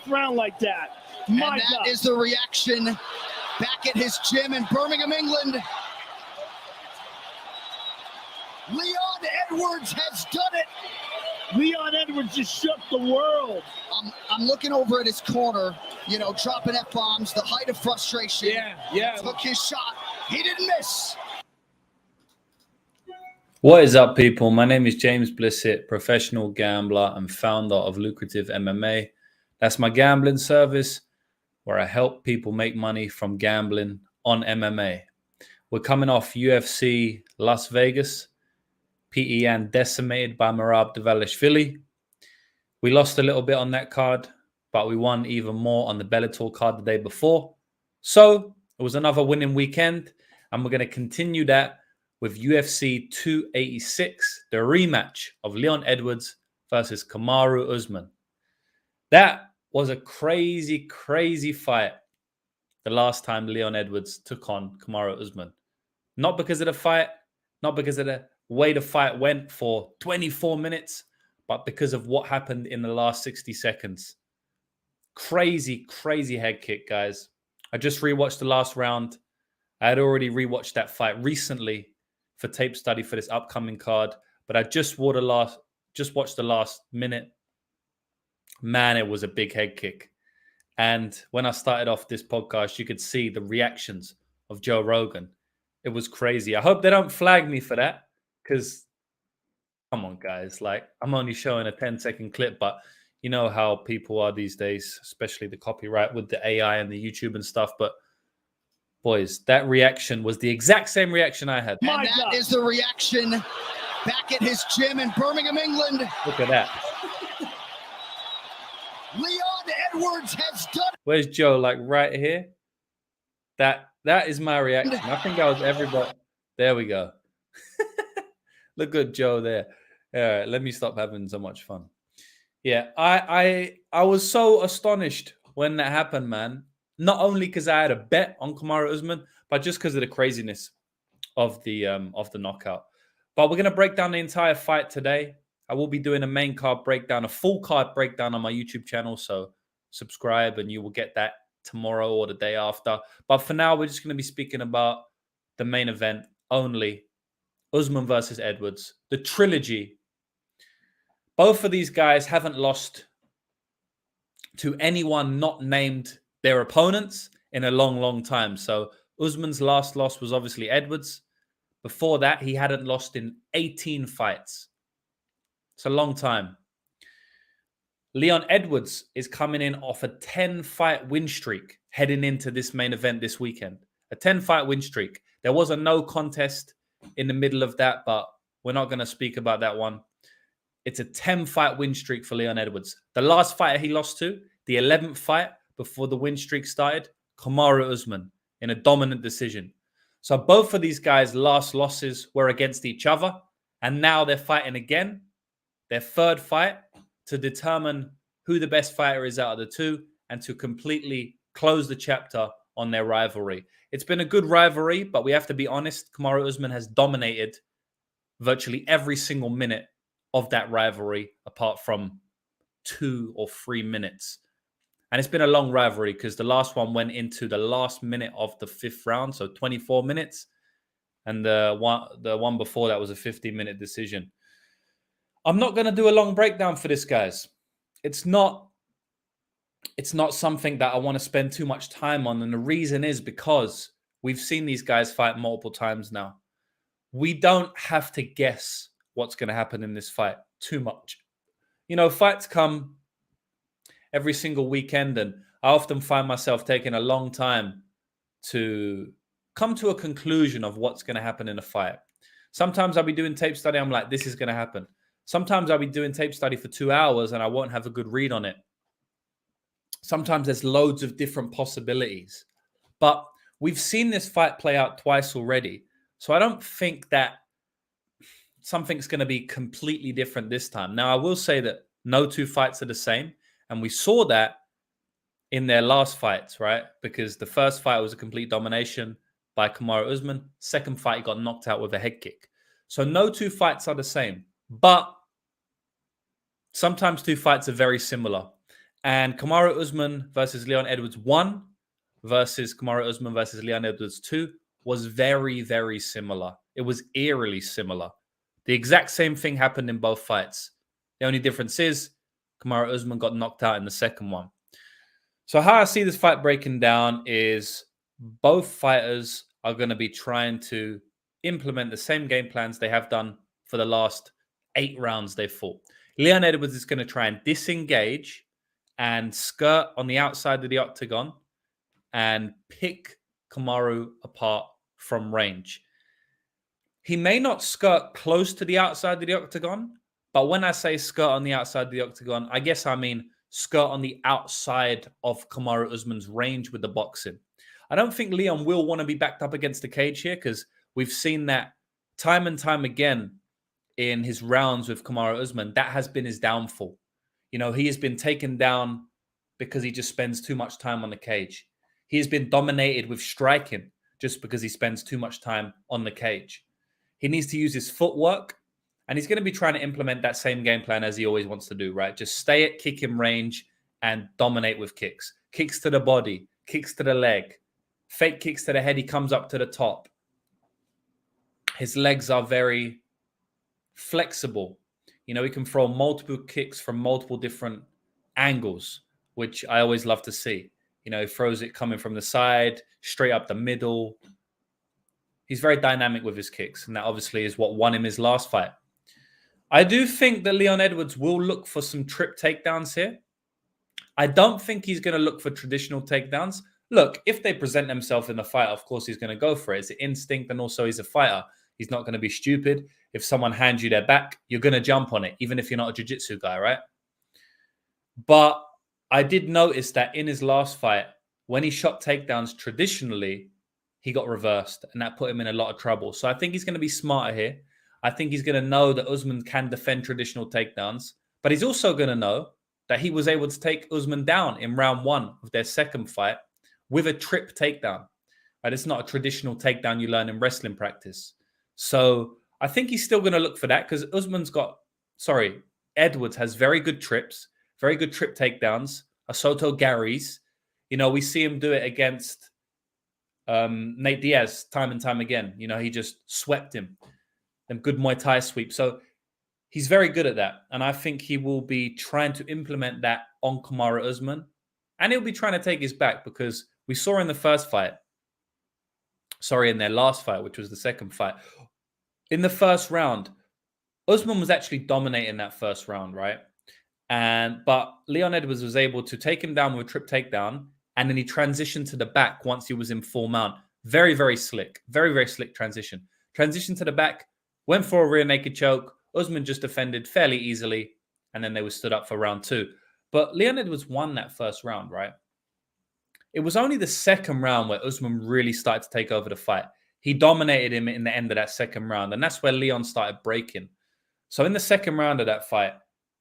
round like that. And that is the reaction back at his gym in Birmingham, England. Leon Edwards has done it. Leon Edwards just shook the world. I'm looking over at his corner, you know, dropping F-bombs, the height of frustration. Yeah. Took his shot. He didn't miss. What is up, people? My name is James Blissett, professional gambler and founder of Lucrative MMA. That's my gambling service where I help people make money from gambling on MMA. We're coming off UFC Las Vegas. Petr Yan decimated by Merab Dvalishvili. We lost a little bit on that card, but we won even more on the Bellator card the day before. So it was another winning weekend, and we're going to continue that with UFC 286, the rematch of Leon Edwards versus Kamaru Usman. That was a crazy, crazy fight the last time Leon Edwards took on Kamaru Usman. Not because of the fight, not because of the way the fight went for 24 minutes, but because of what happened in the last 60 seconds. Crazy, crazy head kick, guys. I just rewatched the last round. I had already rewatched that fight recently for tape study for this upcoming card, but I just watched the last minute. Man, it was a big head kick. And when I started off this podcast, you could see the reactions of Joe Rogan. It was crazy. I hope they don't flag me for that, because come on, guys. Like, I'm only showing a 10-second clip, but you know how people are these days, especially the copyright with the AI and the YouTube and stuff. But boys, that reaction was the exact same reaction I had. And that is the reaction back at his gym in Birmingham, England. Look at that. Leon Edwards has done it. Where's Joe? Like right here? That is my reaction. I think that was everybody. There we go. Look at Joe there. All right, let me stop having so much fun. Yeah, I was so astonished when that happened, man. Not only because I had a bet on Kamaru Usman, but just because of the craziness of the knockout. But we're gonna break down the entire fight today. I will be doing a main card breakdown, a full card breakdown on my YouTube channel. So subscribe and you will get that tomorrow or the day after. But for now, we're just going to be speaking about the main event only. Usman versus Edwards. The trilogy. Both of these guys haven't lost to anyone not named their opponents in a long, long time. So Usman's last loss was obviously Edwards. Before that, he hadn't lost in 18 fights. It's a long time. Leon Edwards is coming in off a 10-fight win streak heading into this main event this weekend. A 10-fight win streak. There was a no contest in the middle of that, but we're not going to speak about that one. It's a 10-fight win streak for Leon Edwards. The last fight he lost to, the 11th fight before the win streak started, Kamaru Usman in a dominant decision. So both of these guys' last losses were against each other, and now they're fighting again. Their third fight to determine who the best fighter is out of the two and to completely close the chapter on their rivalry. It's been a good rivalry, but we have to be honest. Kamaru Usman has dominated virtually every single minute of that rivalry apart from 2 or 3 minutes. And it's been a long rivalry because the last one went into the last minute of the 5th round, so 24 minutes. And the one before that was a 15-minute decision. I'm not going to do a long breakdown for this, guys. It's not something that I want to spend too much time on. And the reason is because we've seen these guys fight multiple times now. We don't have to guess what's going to happen in this fight too much. You know, fights come every single weekend, and I often find myself taking a long time to come to a conclusion of what's going to happen in a fight. Sometimes I'll be doing tape study. I'm like, this is going to happen. Sometimes I'll be doing tape study for 2 hours and I won't have a good read on it. Sometimes there's loads of different possibilities. But we've seen this fight play out twice already. So I don't think that something's going to be completely different this time. Now, I will say that no two fights are the same. And we saw that in their last fights, right? Because the first fight was a complete domination by Kamaru Usman. Second fight, he got knocked out with a head kick. So no two fights are the same. But sometimes two fights are very similar. And Kamaru Usman versus Leon Edwards 1 versus Kamaru Usman versus Leon Edwards 2 was very, very similar. It was eerily similar. The exact same thing happened in both fights. The only difference is Kamaru Usman got knocked out in the second one. So how I see this fight breaking down is both fighters are going to be trying to implement the same game plans they have done for the last 8 rounds they've fought. Leon Edwards is going to try and disengage and skirt on the outside of the octagon and pick Kamaru apart from range. He may not skirt close to the outside of the octagon, but when I say skirt on the outside of the octagon, I guess I mean skirt on the outside of Kamaru Usman's range with the boxing. I don't think Leon will want to be backed up against the cage here because we've seen that time and time again in his rounds with Kamaru Usman. That has been his downfall. You know, he has been taken down because he just spends too much time on the cage. He has been dominated with striking just because he spends too much time on the cage. He needs to use his footwork, and he's going to be trying to implement that same game plan as he always wants to do, right? Just stay at kicking range and dominate with kicks. Kicks to the body, kicks to the leg, fake kicks to the head. He comes up to the top. His legs are very flexible. You know, he can throw multiple kicks from multiple different angles, which I always love to see. You know, he throws it coming from the side, straight up the middle. He's very dynamic with his kicks, and that obviously is what won him his last fight. I do think that Leon Edwards will look for some trip takedowns here. I don't think he's going to look for traditional takedowns. Look, if they present themselves in the fight, of course he's going to go for it. It's an instinct, and also he's a fighter. He's not going to be stupid. If someone hands you their back, you're going to jump on it, even if you're not a jiu-jitsu guy, right? But I did notice that in his last fight, when he shot takedowns traditionally, he got reversed, and that put him in a lot of trouble. So I think he's going to be smarter here. I think he's going to know that Usman can defend traditional takedowns, but he's also going to know that he was able to take Usman down in round 1 of their second fight with a trip takedown. Right? It's not a traditional takedown you learn in wrestling practice. So I think he's still going to look for that because Edwards has very good trips, very good trip takedowns, Asoto Garis. You know, we see him do it against Nate Diaz time and time again. You know, he just swept him. Them good Muay Thai sweep. So he's very good at that. And I think he will be trying to implement that on Kamaru Usman. And he'll be trying to take his back because we saw in the first fight, in their last fight, which was the second fight. In the first round, Usman was actually dominating that first round, right? But Leon Edwards was able to take him down with a trip takedown, and then he transitioned to the back once he was in full mount. Very, very slick. Very, very slick transition. Transition to the back, went for a rear naked choke. Usman just defended fairly easily, and then they were stood up for round 2. But Leon Edwards won that first round, right? It was only the second round where Usman really started to take over the fight. He dominated him in the end of that second round, and that's where Leon started breaking. So in the second round of that fight,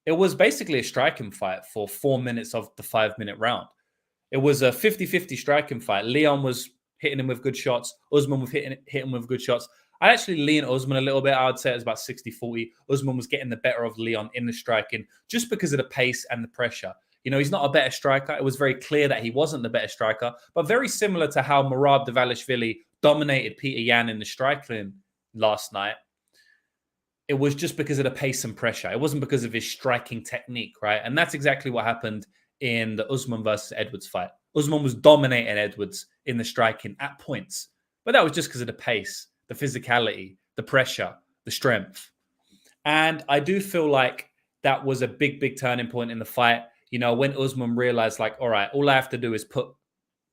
it was basically a striking fight for 4 minutes of the 5-minute round. It was a 50-50 striking fight. Leon was hitting him with good shots. Usman was hitting him with good shots. I actually lean Usman a little bit. I would say it was about 60-40. Usman was getting the better of Leon in the striking just because of the pace and the pressure. You know, he's not a better striker. It was very clear that he wasn't the better striker, but very similar to how Merab Dvalishvili dominated Peter Yan in the striking last night. It was just because of the pace and pressure. It wasn't because of his striking technique, right? And that's exactly what happened in the Usman versus Edwards fight. Usman was dominating Edwards in the striking at points, but that was just because of the pace, the physicality, the pressure, the strength. And I do feel like that was a big, big turning point in the fight. You know, when Usman realized, like, all right, all I have to do is put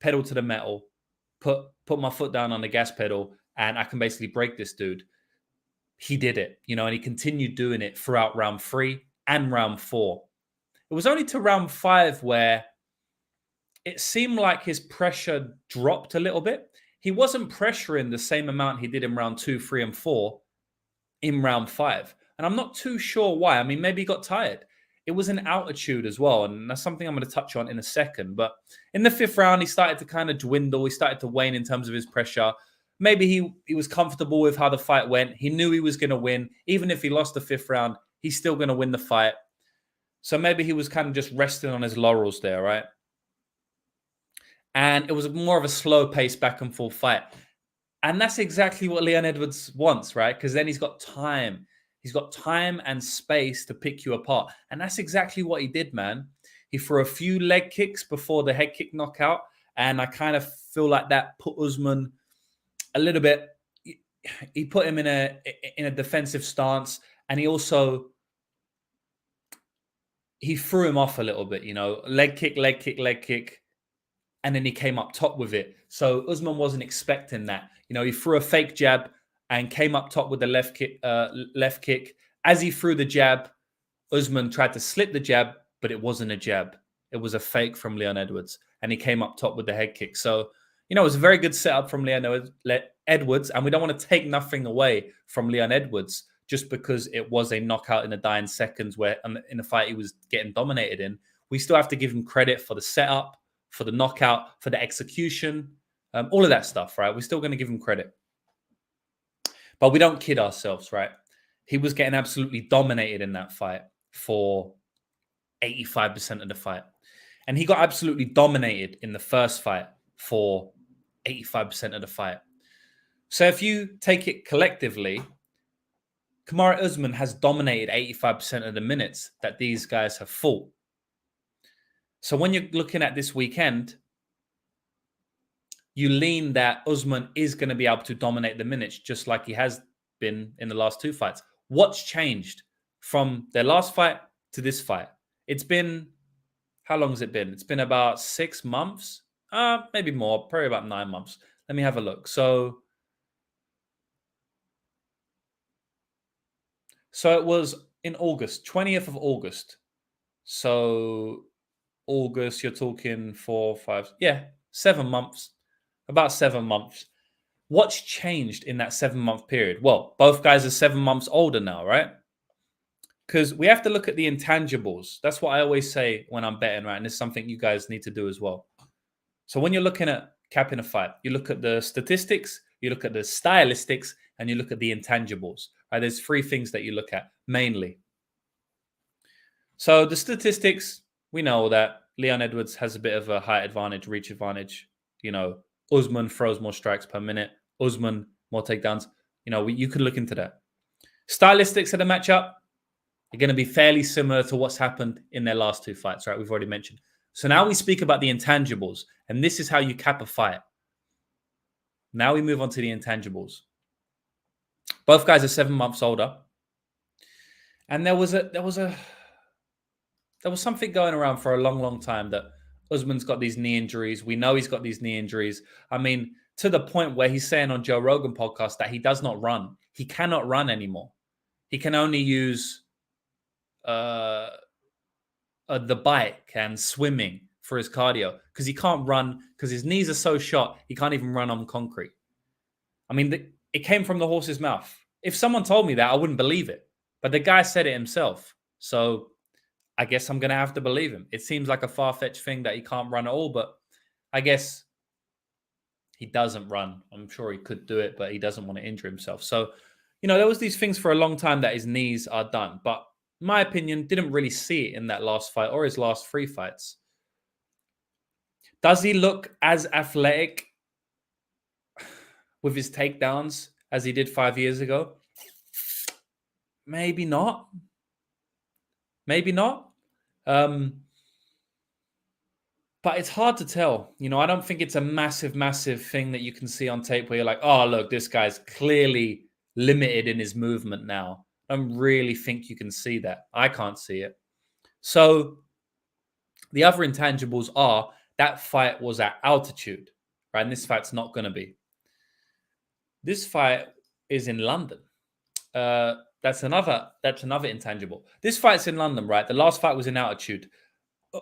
pedal to the metal, put my foot down on the gas pedal, and I can basically break this dude. He did it, you know, and he continued doing it throughout round 3 and round 4. It was only to round 5 where it seemed like his pressure dropped a little bit. He wasn't pressuring the same amount he did in round 2, 3, and 4 in round 5. And I'm not too sure why. I mean, maybe he got tired. It was an altitude as well. And that's something I'm going to touch on in a second. But in the 5th round, he started to kind of dwindle. He started to wane in terms of his pressure. Maybe he was comfortable with how the fight went. He knew he was going to win. Even if he lost the 5th round, he's still going to win the fight. So maybe he was kind of just resting on his laurels there, right? And it was more of a slow pace back and forth fight. And that's exactly what Leon Edwards wants, right? Because then he's got time. He's got time and space to pick you apart. And that's exactly what he did, man. He threw a few leg kicks before the head kick knockout. And I kind of feel like that put Usman a little bit, he put him in a defensive stance. And he also, he threw him off a little bit, you know, leg kick, leg kick, leg kick. And then he came up top with it. So Usman wasn't expecting that. You know, he threw a fake jab and came up top with the left kick. As he threw the jab, Usman tried to slip the jab, but it wasn't a jab. It was a fake from Leon Edwards. And he came up top with the head kick. So, you know, it was a very good setup from Leon Edwards. And we don't want to take nothing away from Leon Edwards just because it was a knockout in the dying seconds where in the fight he was getting dominated in. We still have to give him credit for the setup, for the knockout, for the execution, all of that stuff, right? We're still going to give him credit. But we don't kid ourselves, right? He was getting absolutely dominated in that fight for 85% of the fight. And he got absolutely dominated in the first fight for 85% of the fight. So if you take it collectively, Kamaru Usman has dominated 85% of the minutes that these guys have fought. So when you're looking at this weekend, you lean that Usman is going to be able to dominate the minutes just like he has been in the last two fights. What's changed from their last fight to this fight? It's been, how long has it been? It's been about 6 months, maybe more, probably about 9 months. Let me have a look. So it was in August, 20th of August. So August, you're talking 4, 5, 7 months, about 7 months. What's changed in that 7-month period? Well, both guys are 7 months older now, right? Because we have to look at the intangibles. That's what I always say when I'm betting, right? And it's something you guys need to do as well. So when you're looking at capping a fight, you look at the statistics, you look at the stylistics, and you look at the intangibles, right? There's 3 things that you look at mainly. So the statistics, we know that Leon Edwards has a bit of a height advantage, reach advantage. You know, Usman throws more strikes per minute. Usman, more takedowns. You know, you could look into that. Stylistics of the matchup are going to be fairly similar to what's happened in their last 2 fights, right? We've already mentioned. So now we speak about the intangibles, and this is how you cap a fight. Now we move on to the intangibles. Both guys are 7 months older. And there was something going around for a long, long time that Usman's got these knee injuries. We know he's got these knee injuries. I mean, to the point where he's saying on Joe Rogan podcast that he does not run. He cannot run anymore. He can only use the bike and swimming for his cardio because he can't run because his knees are so shot, he can't even run on concrete. I mean, it came from the horse's mouth. If someone told me that, I wouldn't believe it. But the guy said it himself. So I guess I'm going to have to believe him. It seems like a far-fetched thing that he can't run at all, but I guess he doesn't run. I'm sure he could do it, but he doesn't want to injure himself. So, you know, there was these things for a long time that his knees are done. But in my opinion, didn't really see it in that last fight or his last 3 fights. Does he look as athletic with his takedowns as he did 5 years ago? Maybe not. Maybe not. But it's hard to tell. You know, I don't think it's a massive, massive thing that you can see on tape where you're like, oh, look, this guy's clearly limited in his movement now. I don't really think you can see that. I can't see it. So the other intangibles are that fight was at altitude, right? And this fight's not going to be. This fight is in London. That's another intangible. This fight's in London, right? The last fight was in altitude.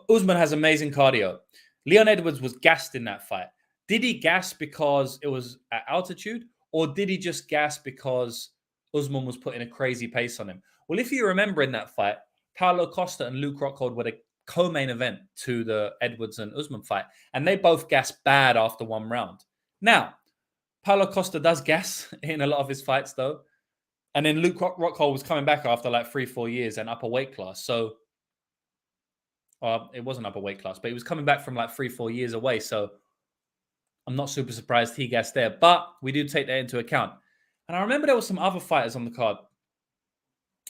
Usman has amazing cardio. Leon Edwards was gassed in that fight. Did he gas because it was at altitude, or did he just gas because Usman was putting a crazy pace on him? Well, if you remember in that fight, Paulo Costa and Luke Rockhold were the co-main event to the Edwards and Usman fight, and they both gassed bad after 1 round. Now, Paulo Costa does gas in a lot of his fights, though. And then Luke Rockhold was coming back after like 3-4 years and up a weight class. So It wasn't up a weight class, but he was coming back from like 3-4 years away. So I'm not super surprised he gassed there, but we do take that into account. And I remember there were some other fighters on the card.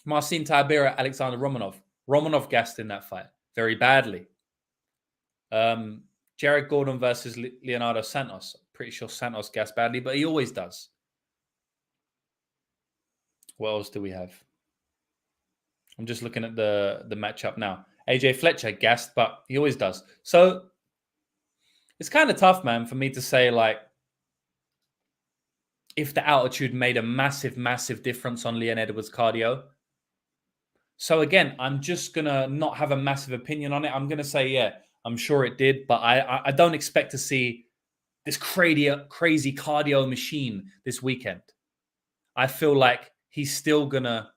Marcin Tybura, Alexander Romanov. Romanov gassed in that fight very badly. Jared Gordon versus Leonardo Santos. Pretty sure Santos gassed badly, but he always does. What else do we have? I'm just looking at the matchup now. AJ Fletcher gassed, but he always does. So it's kind of tough, man, for me to say, like, if the altitude made a massive, massive difference on Leon Edwards' cardio. So again, I'm just going to not have a massive opinion on it. I'm going to say, yeah, I'm sure it did, but I don't expect to see this crazy cardio machine this weekend. I feel like he's still going to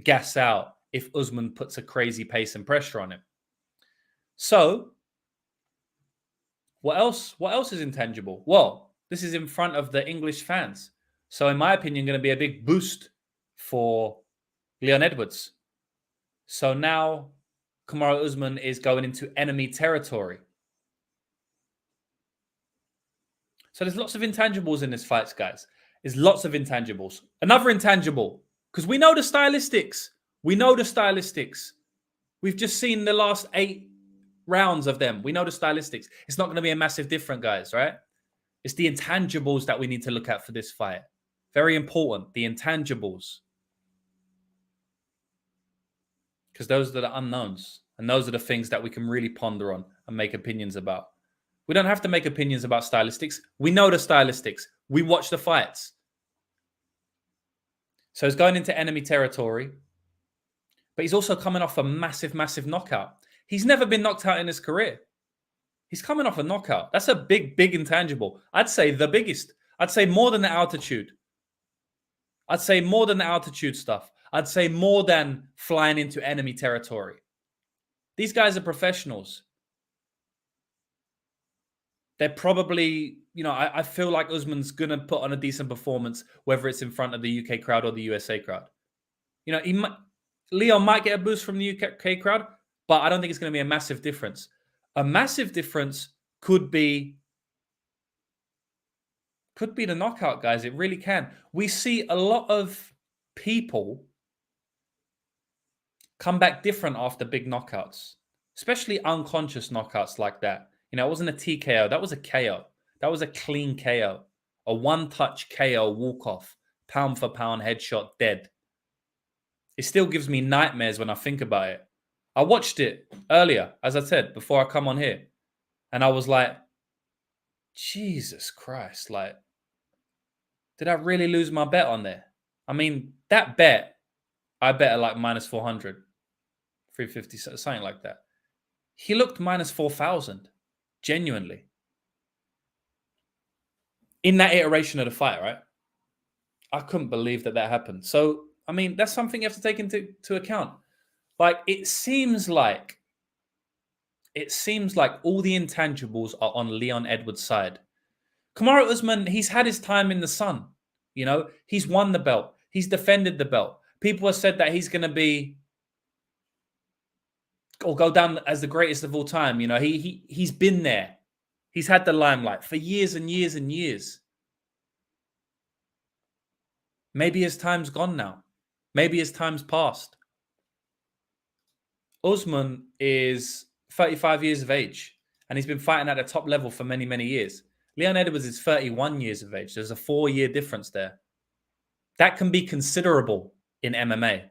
gas out if Usman puts a crazy pace and pressure on him. So what else is intangible? Well, this is in front of the English fans. So in my opinion, going to be a big boost for Leon Edwards. So now Kamaru Usman is going into enemy territory. So there's lots of intangibles in this fight, guys. There's lots of intangibles. Another intangible, because we know the stylistics. We've just seen the last 8 rounds of them. We know the stylistics. It's not going to be a massive difference, guys, right? It's the intangibles that we need to look at for this fight. Very important, the intangibles. Because those are the unknowns. And those are the things that we can really ponder on and make opinions about. We don't have to make opinions about stylistics. We know the stylistics. We watch the fights. So he's going into enemy territory. But he's also coming off a massive, massive knockout. He's never been knocked out in his career. He's coming off a knockout. That's a big, big intangible. I'd say the biggest. I'd say more than the altitude. I'd say more than the altitude stuff. I'd say more than flying into enemy territory. These guys are professionals. They're probably, I feel like Usman's going to put on a decent performance, whether it's in front of the UK crowd or the USA crowd. Leon might get a boost from the UK crowd, but I don't think it's going to be a massive difference. A massive difference could be the knockout, guys. It really can. We see a lot of people come back different after big knockouts, especially unconscious knockouts like that. It wasn't a TKO. That was a KO. That was a clean KO. A one-touch KO walk-off, pound for pound headshot, dead. It still gives me nightmares when I think about it. I watched it earlier, as I said, before I come on here. And I was like, Jesus Christ, like, did I really lose my bet on there? I mean, that bet, I bet at like minus 400, 350, something like that. He looked minus 4,000, genuinely. In that iteration of the fight, right? I couldn't believe that happened. So, I mean, that's something you have to take into account. Like, it seems like all the intangibles are on Leon Edwards' side. Kamaru Usman, he's had his time in the sun. He's won the belt. He's defended the belt. People have said that he's going to be or go down as the greatest of all time. He's been there. He's had the limelight for years and years and years. Maybe his time's gone now. Maybe his time's passed. Usman is 35 years of age, and he's been fighting at the top level for many, many years. Leon Edwards is 31 years of age. There's a 4-year difference there. That can be considerable in MMA.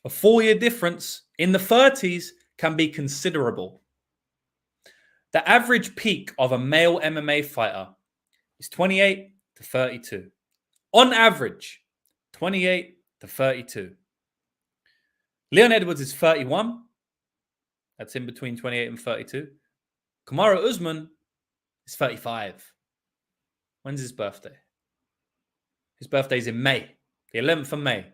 A 4-year difference in the 30s can be considerable. The average peak of a male MMA fighter is 28 to 32. On average, 28 to 32. Leon Edwards is 31. That's in between 28 and 32. Kamaru Usman is 35. When's his birthday? His birthday's in May, the 11th of May.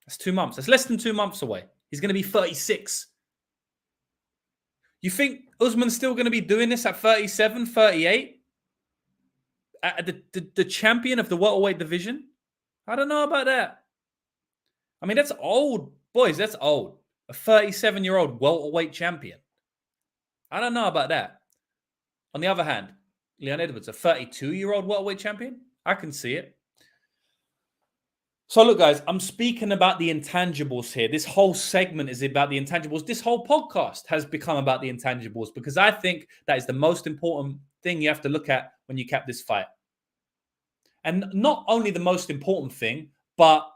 That's 2 months. That's less than 2 months away. He's going to be 36. You think Usman's still going to be doing this at 37, 38? At the champion of the welterweight division? I don't know about that. I mean, that's old. Boys, that's old. a 37-year-old welterweight champion. I don't know about that. On the other hand, Leon Edwards, a 32-year-old welterweight champion. I can see it. So look, guys, I'm speaking about the intangibles here. This whole segment is about the intangibles. This whole podcast has become about the intangibles because I think that is the most important thing you have to look at when you cap this fight. And not only the most important thing, but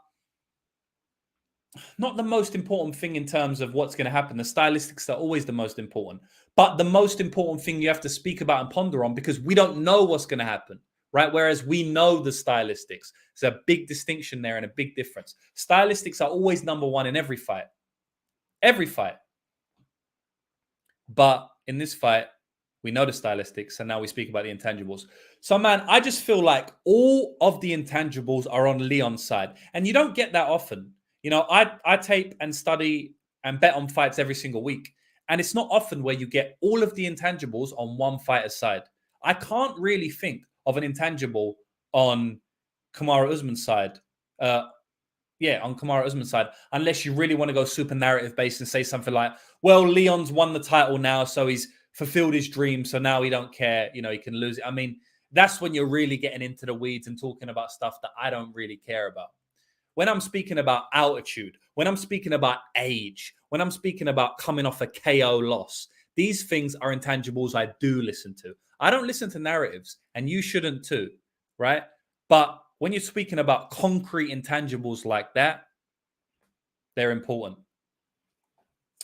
not the most important thing in terms of what's going to happen. The stylistics are always the most important. But the most important thing you have to speak about and ponder on because we don't know what's going to happen. Right? Whereas we know the stylistics. There's a big distinction there and a big difference. Stylistics are always number one in every fight. Every fight. But in this fight, we know the stylistics, and now we speak about the intangibles. So, man, I just feel like all of the intangibles are on Leon's side. And you don't get that often. You know, I tape and study and bet on fights every single week. And it's not often where you get all of the intangibles on one fighter's side. I can't really think of an intangible on Kamaru Usman's side. On Kamaru Usman's side, unless you really want to go super narrative based and say something like, well, Leon's won the title now, so he's fulfilled his dream, so now he don't care, you know, he can lose it. I mean, that's when you're really getting into the weeds and talking about stuff that I don't really care about. When I'm speaking about altitude, when I'm speaking about age, when I'm speaking about coming off a KO loss, these things are intangibles I do listen to. I don't listen to narratives, and you shouldn't too, right? But when you're speaking about concrete intangibles like that, they're important.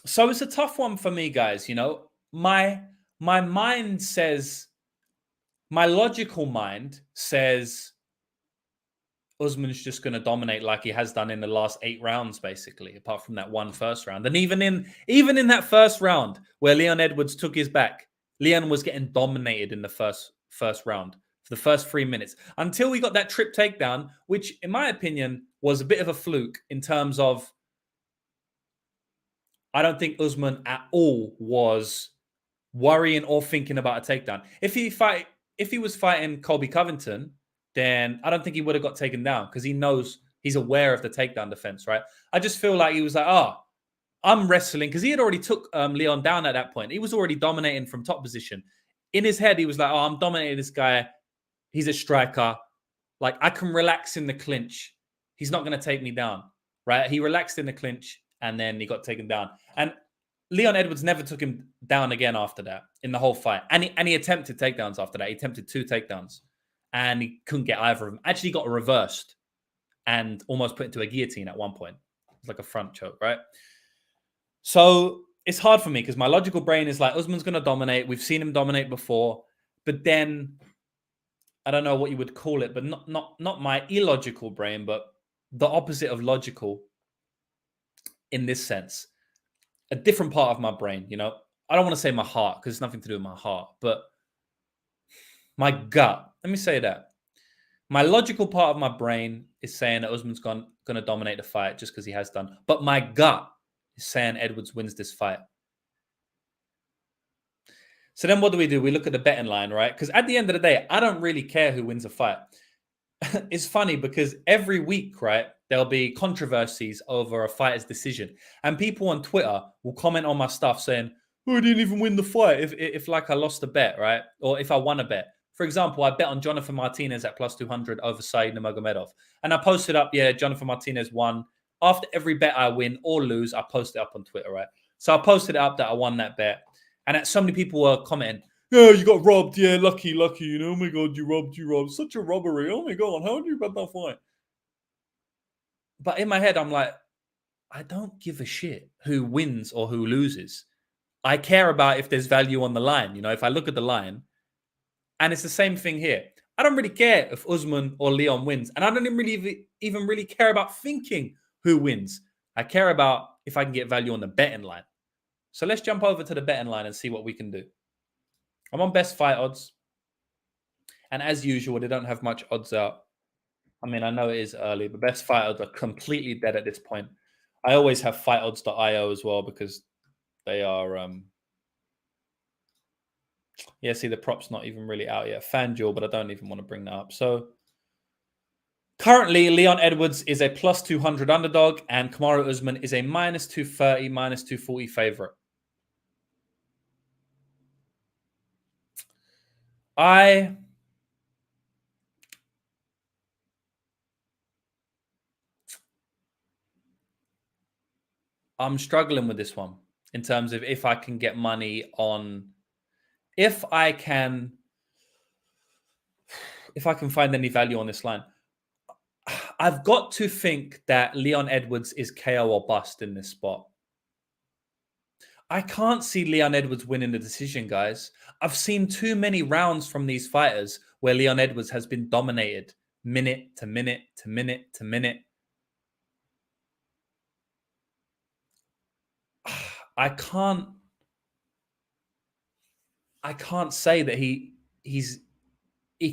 So it's a tough one for me, guys. You know, my mind says, my logical mind says Usman's just going to dominate like he has done in the last 8 rounds, basically, apart from that one first round. And even in that first round where Leon Edwards took his back, Leon was getting dominated in the first round for the first 3 minutes until we got that trip takedown, which, in my opinion, was a bit of a fluke in terms of I don't think Usman at all was worrying or thinking about a takedown. If he was fighting Colby Covington, then I don't think he would have got taken down because he knows, he's aware of the takedown defense, right? I just feel like he was like, I'm wrestling, because he had already took Leon down at that point. He was already dominating from top position. In his head, he was like, I'm dominating this guy. He's a striker. Like, I can relax in the clinch. He's not going to take me down, right? He relaxed in the clinch, and then he got taken down. And Leon Edwards never took him down again after that in the whole fight. And he attempted takedowns after that. He attempted 2 takedowns, and he couldn't get either of them. Actually got reversed and almost put into a guillotine at one point. It was like a front choke, right? So it's hard for me because my logical brain is like, Usman's going to dominate. We've seen him dominate before. But then, I don't know what you would call it, but not my illogical brain, but the opposite of logical in this sense. A different part of my brain, you know. I don't want to say my heart because it's nothing to do with my heart, but my gut. Let me say that. My logical part of my brain is saying that Usman's going to dominate the fight just because he has done. But my gut is saying Edwards wins this fight. So then what do? We look at the betting line, right? Because at the end of the day, I don't really care who wins a fight. It's funny because every week, right, there'll be controversies over a fighter's decision. And people on Twitter will comment on my stuff saying, I didn't even win the fight if like I lost a bet, right? Or if I won a bet. For example, I bet on Jonathan Martinez at plus 200 over Said Nurmagomedov. And I posted up, Jonathan Martinez won. After every bet I win or lose, I post it up on Twitter, right? So I posted up that I won that bet. And so many people were commenting, yeah, you got robbed. Yeah, lucky, you know. Oh my God, you robbed. Such a robbery. Oh my God, how did you bet that fight? But in my head, I'm like, I don't give a shit who wins or who loses. I care about if there's value on the line. You know, if I look at the line, and it's the same thing here. I don't really care if Usman or Leon wins. And I don't even really care about thinking who wins. I care about if I can get value on the betting line. So let's jump over to the betting line and see what we can do. I'm on best fight odds. And as usual, they don't have much odds out. I mean, I know it is early, but best fight odds are completely dead at this point. I always have fightodds.io as well because they are... see, the prop's not even really out yet. FanDuel, but I don't even want to bring that up. So Currently, Leon Edwards is a plus 200 underdog, and Kamaru Usman is a minus 230, minus 240 favorite. I'm struggling with this one in terms of if I can get money on, if I can find any value on this line. I've got to think that Leon Edwards is KO or bust in this spot. I can't see Leon Edwards winning the decision, guys. I've seen too many rounds from these fighters where Leon Edwards has been dominated minute to minute to minute to minute. I can't say that he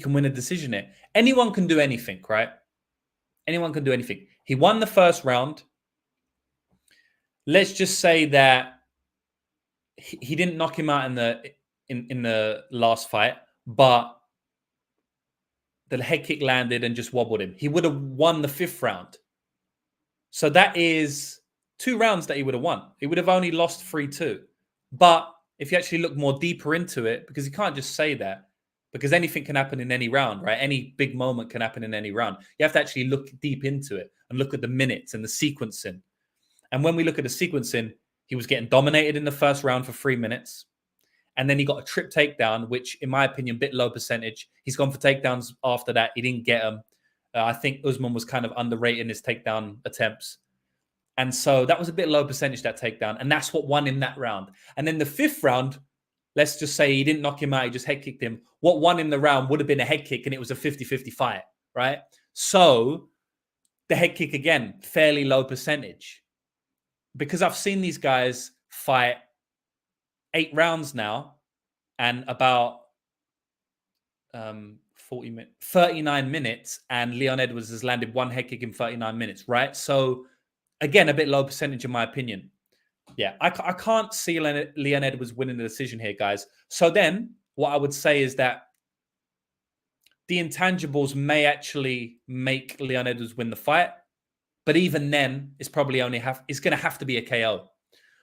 can win a decision here. Anyone can do anything, right? Anyone can do anything. He won the first round. Let's just say that he didn't knock him out in the last fight, but the head kick landed and just wobbled him. He would have won the 5th round. So that is 2 rounds that he would have won. He would have only lost 3-2. But if you actually look more deeper into it, because you can't just say that, because anything can happen in any round, right? Any big moment can happen in any round. You have to actually look deep into it and look at the minutes and the sequencing. And when we look at the sequencing, he was getting dominated in the first round for 3 minutes. And then he got a trip takedown, which, in my opinion, a bit low percentage. He's gone for takedowns after that. He didn't get them. I think Usman was kind of underrated in his takedown attempts. And so that was a bit low percentage, that takedown. And that's what won him that round. And then the 5th round, let's just say he didn't knock him out. He just head kicked him. What won him the round would have been a head kick, and it was a 50-50 fight, right? So the head kick, again, fairly low percentage. Because I've seen these guys fight 8 rounds now and about 39 minutes, and Leon Edwards has landed 1 head kick in 39 minutes, right? So, again, a bit low percentage in my opinion. Yeah, I can't see Leon Edwards winning the decision here, guys. So then what I would say is that the intangibles may actually make Leon Edwards win the fight. But even then, it's probably it's going to have to be a KO.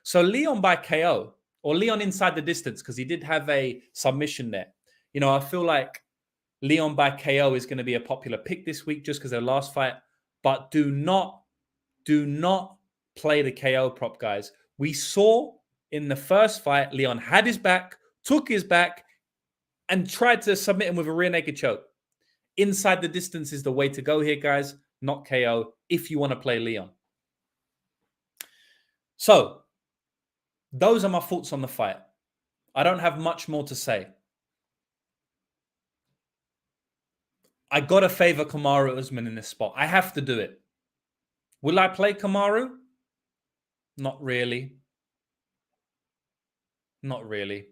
So Leon by KO, or Leon inside the distance, because he did have a submission there. You know, I feel like Leon by KO is going to be a popular pick this week just because of the last fight. But do not play the KO prop, guys. We saw in the first fight, Leon had his back, took his back, and tried to submit him with a rear naked choke. Inside the distance is the way to go here, guys. Not KO if you want to play Leon. So, those are my thoughts on the fight. I don't have much more to say. I got to favor Kamaru Usman in this spot. I have to do it. Will I play Kamaru? Not really. Not really.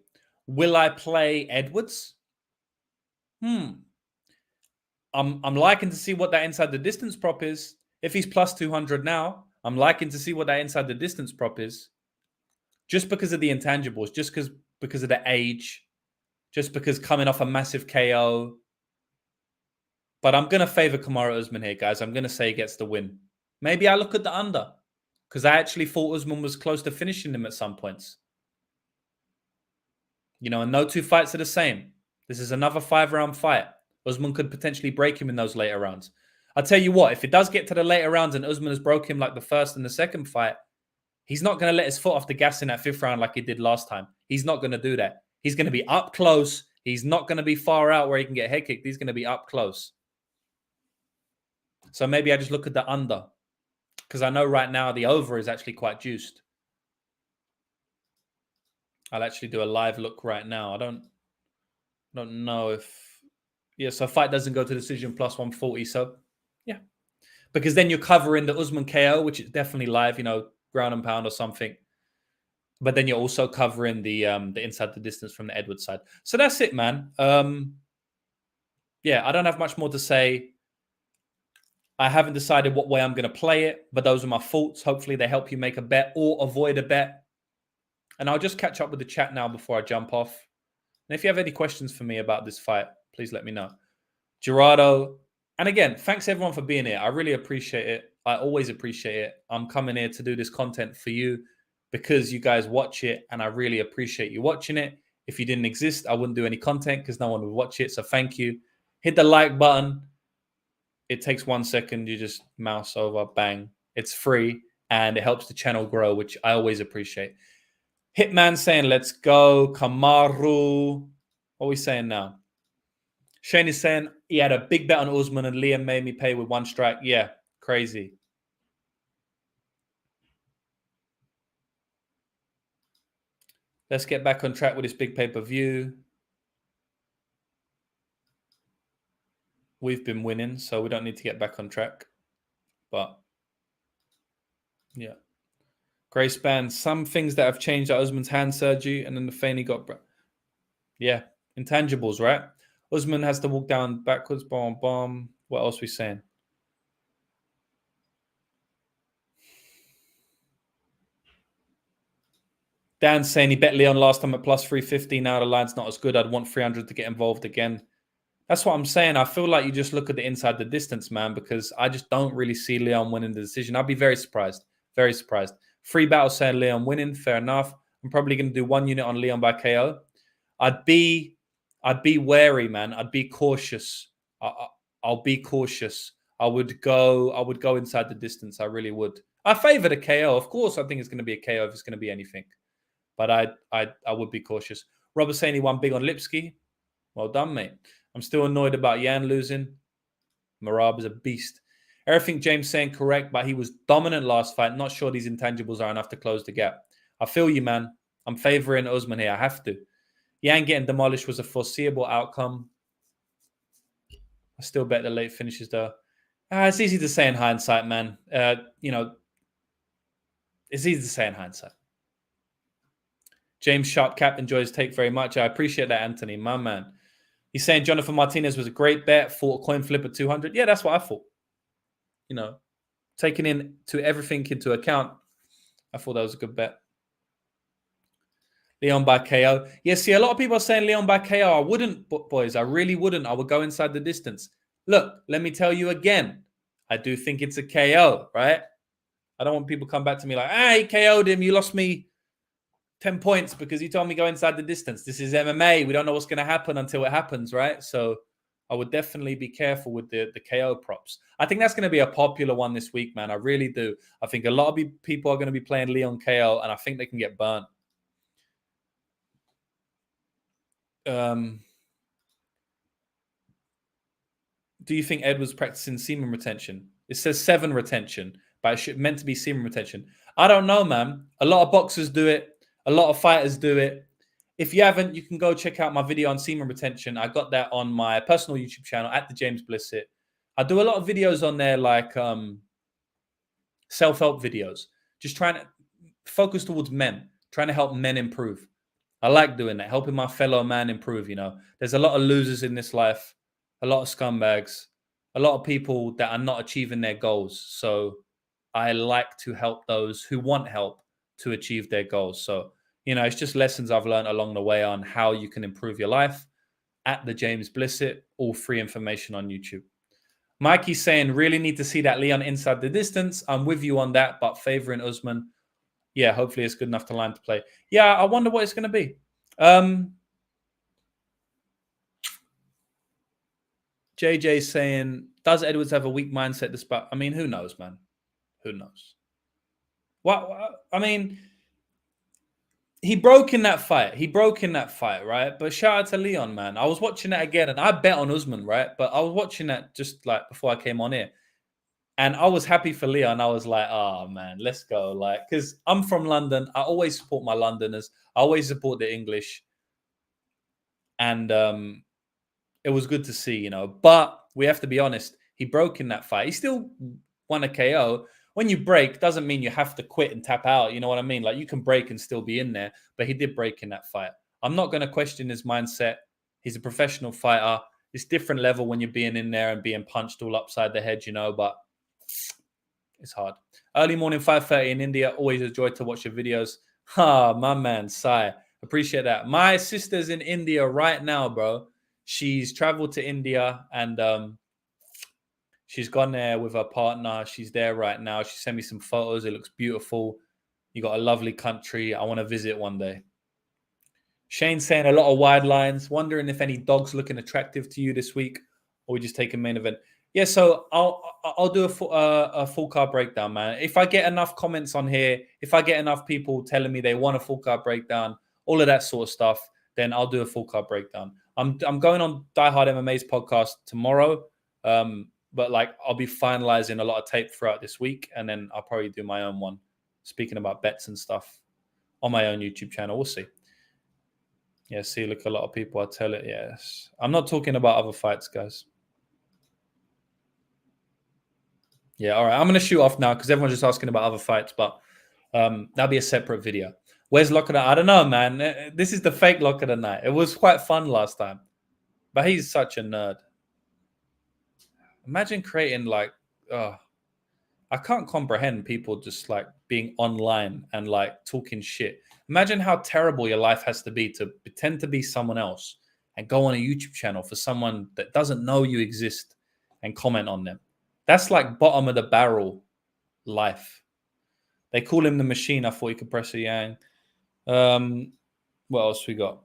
Will I play Edwards? I'm liking to see what that inside the distance prop is. If he's plus 200 now, I'm liking to see what that inside the distance prop is. Just because of the intangibles, just because of the age, just because coming off a massive KO. But I'm going to favor Kamaru Usman here, guys. I'm going to say he gets the win. Maybe I look at the under, because I actually thought Usman was close to finishing him at some points. You know, and no 2 fights are the same. This is another 5-round fight. Usman could potentially break him in those later rounds. I'll tell you what, if it does get to the later rounds and Usman has broke him like the first and the second fight, he's not going to let his foot off the gas in that 5th round like he did last time. He's not going to do that. He's going to be up close. He's not going to be far out where he can get head kicked. He's going to be up close. So maybe I just look at the under, because I know right now the over is actually quite juiced. I'll actually do a live look right now. I don't know if... Yeah, so fight doesn't go to decision plus 140. So, yeah. Because then you're covering the Usman KO, which is definitely live, you know, ground and pound or something. But then you're also covering the inside the distance from the Edwards side. So that's it, man. Yeah, I don't have much more to say. I haven't decided what way I'm going to play it, but those are my thoughts. Hopefully they help you make a bet or avoid a bet. And I'll just catch up with the chat now before I jump off. And if you have any questions for me about this fight, please let me know. Gerardo, And again, thanks everyone for being here. I really appreciate it. I always appreciate it. I'm coming here to do this content for you because you guys watch it, and I really appreciate you watching it. If you didn't exist, I wouldn't do any content because no one would watch it. So thank you. Hit the like button. It takes 1 second. You just mouse over, bang. It's free, and it helps the channel grow, which I always appreciate. Hitman saying, let's go. Kamaru. What are we saying now? Shane is saying he had a big bet on Usman and Liam made me pay with 1 strike. Yeah, crazy. Let's get back on track with this big pay-per-view. We've been winning, so we don't need to get back on track. But, yeah. Grace Band, some things that have changed at Usman's hand surgery, and then the Faney got... Yeah, intangibles, right? Usman has to walk down backwards, bomb, bomb. What else are we saying? Dan's saying he bet Leon last time at plus 350. Now the line's not as good. I'd want 300 to get involved again. That's what I'm saying. I feel like you just look at the inside the distance, man, because I just don't really see Leon winning the decision. I'd be very surprised. Very surprised. Free battle saying Leon winning. Fair enough. I'm probably going to do 1 unit on Leon by KO. I'd be wary, man. I'd be cautious. I'll be cautious. I would go inside the distance. I really would. I favor the KO. Of course, I think it's going to be a KO if it's going to be anything. But I would be cautious. Robert saying he won big on Lipsky. Well done, mate. I'm still annoyed about Yan losing. Marab is a beast. Everything James saying correct, but he was dominant last fight. Not sure these intangibles are enough to close the gap. I feel you, man. I'm favoring Usman here. I have to. Yan getting demolished was a foreseeable outcome. I still bet the late finishes, though. It's easy to say in hindsight, man. It's easy to say in hindsight. James Sharpcap enjoys take very much. I appreciate that, Anthony, my man. He's saying Jonathan Martinez was a great bet, fought a coin flip at 200. Yeah, that's what I thought. Taking everything into account, I thought that was a good bet. Leon by KO. Yeah, see, a lot of people are saying Leon by KO. I wouldn't, boys. I really wouldn't. I would go inside the distance. Look, let me tell you again. I do think it's a KO, right? I don't want people to come back to me like, he KO'd him. You lost me 10 points because you told me go inside the distance. This is MMA. We don't know what's going to happen until it happens, right? So I would definitely be careful with the KO props. I think that's going to be a popular one this week, man. I really do. I think a lot of people are going to be playing Leon KO, and I think they can get burnt. Do you think Ed was practicing semen retention? It says 7 retention, but it meant to be semen retention. I don't know, man. A lot of boxers do it. A lot of fighters do it. If you haven't, you can go check out my video on semen retention. I got that on my personal YouTube channel at the James Blissett. I do a lot of videos on there, like self-help videos. Just trying to focus towards men, trying to help men improve. I like doing that, helping my fellow man improve, There's a lot of losers in this life, a lot of scumbags, a lot of people that are not achieving their goals. So I like to help those who want help to achieve their goals. So, it's just lessons I've learned along the way on how you can improve your life at the James Blissett, all free information on YouTube. Mikey's saying, really need to see that Leon inside the distance. I'm with you on that, but favoring Usman. Yeah, hopefully it's good enough to line to play. Yeah, I wonder what it's going to be. JJ's saying, does Edwards have a weak mindset despite... I mean, who knows, man? Who knows? He broke in that fight. Right? But shout out to Leon, man. I was watching that again, and I bet on Usman, right? But I was watching that just like before I came on here. And I was happy for Leon. I was like, oh, man, let's go. Like, because I'm from London. I always support my Londoners. I always support the English. And it was good to see, But we have to be honest. He broke in that fight. He still won a KO. When you break, doesn't mean you have to quit and tap out. You know what I mean? Like, you can break and still be in there. But he did break in that fight. I'm not going to question his mindset. He's a professional fighter. It's different level when you're being in there and being punched all upside the head, but it's hard. Early morning, 5:30 in India. Always a joy to watch your videos. My man, Sai. Appreciate that. My sister's in India right now, bro. She's traveled to India and She's gone there with her partner. She's there right now. She sent me some photos. It looks beautiful. You got a lovely country. I want to visit one day. Shane saying a lot of wide lines. Wondering if any dogs looking attractive to you this week, or we just take a main event. Yeah, so I'll do a full card breakdown, man. If I get enough comments on here, if I get enough people telling me they want a full card breakdown, all of that sort of stuff, then I'll do a full card breakdown. I'm going on Die Hard MMA's podcast tomorrow, but like I'll be finalizing a lot of tape throughout this week, and then I'll probably do my own one, speaking about bets and stuff on my own YouTube channel. We'll see. Yeah, see, look, a lot of people, I tell it, yes. I'm not talking about other fights, guys. Yeah, all right. I'm going to shoot off now because everyone's just asking about other fights, but that'll be a separate video. Where's Lock of the Night? I don't know, man. This is the fake Lock of the Night. It was quite fun last time, but he's such a nerd. Imagine creating like, I can't comprehend people just like being online and like talking shit. Imagine how terrible your life has to be to pretend to be someone else and go on a YouTube channel for someone that doesn't know you exist and comment on them. That's like bottom of the barrel life. They call him the machine. I thought he could press a yang. What else we got?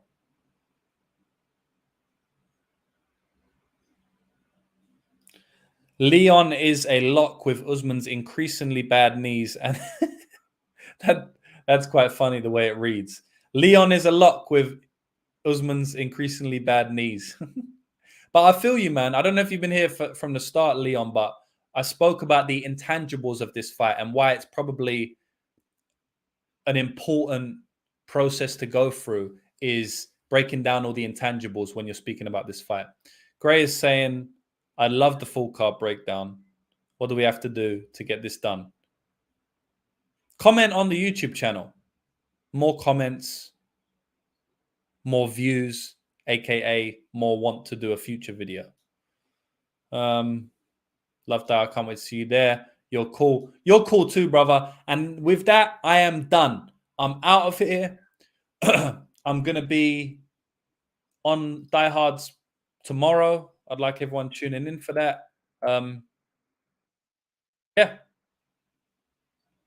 Leon is a lock with Usman's increasingly bad knees. And that's quite funny the way it reads. Leon is a lock with Usman's increasingly bad knees. But I feel you, man. I don't know if you've been here from the start, Leon, but I spoke about the intangibles of this fight and why it's probably an important process to go through is breaking down all the intangibles when you're speaking about this fight. Gray is saying, I love the full card breakdown. What do we have to do to get this done? Comment on the YouTube channel. More comments, more views, aka more want to do a future video. Love that. I can't wait to see you there. You're cool. You're cool too, brother. And with that, I am done. I'm out of here. I'm going to be on Die Hards tomorrow. I'd like everyone tuning in for that. Yeah.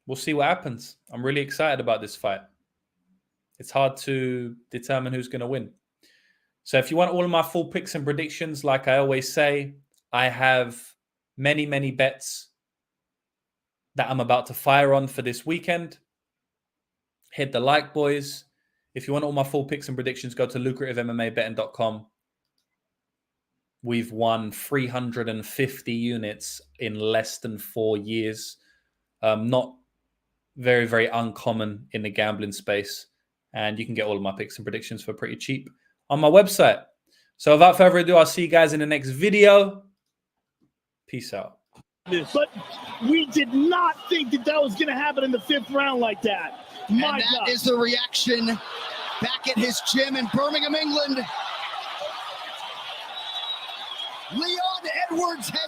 We'll see what happens. I'm really excited about this fight. It's hard to determine who's going to win. So if you want all of my full picks and predictions, like I always say, I have many, many bets that I'm about to fire on for this weekend. Hit the like, boys. If you want all my full picks and predictions, go to lucrativemmabetting.com. We've won 350 units in less than 4 years. Not very, very uncommon in the gambling space. And you can get all of my picks and predictions for pretty cheap on my website. So without further ado, I'll see you guys in the next video. Peace out. But we did not think that was going to happen in the 5th round like that. My and that God. is the reaction back at his gym in Birmingham, England. Leon Edwards has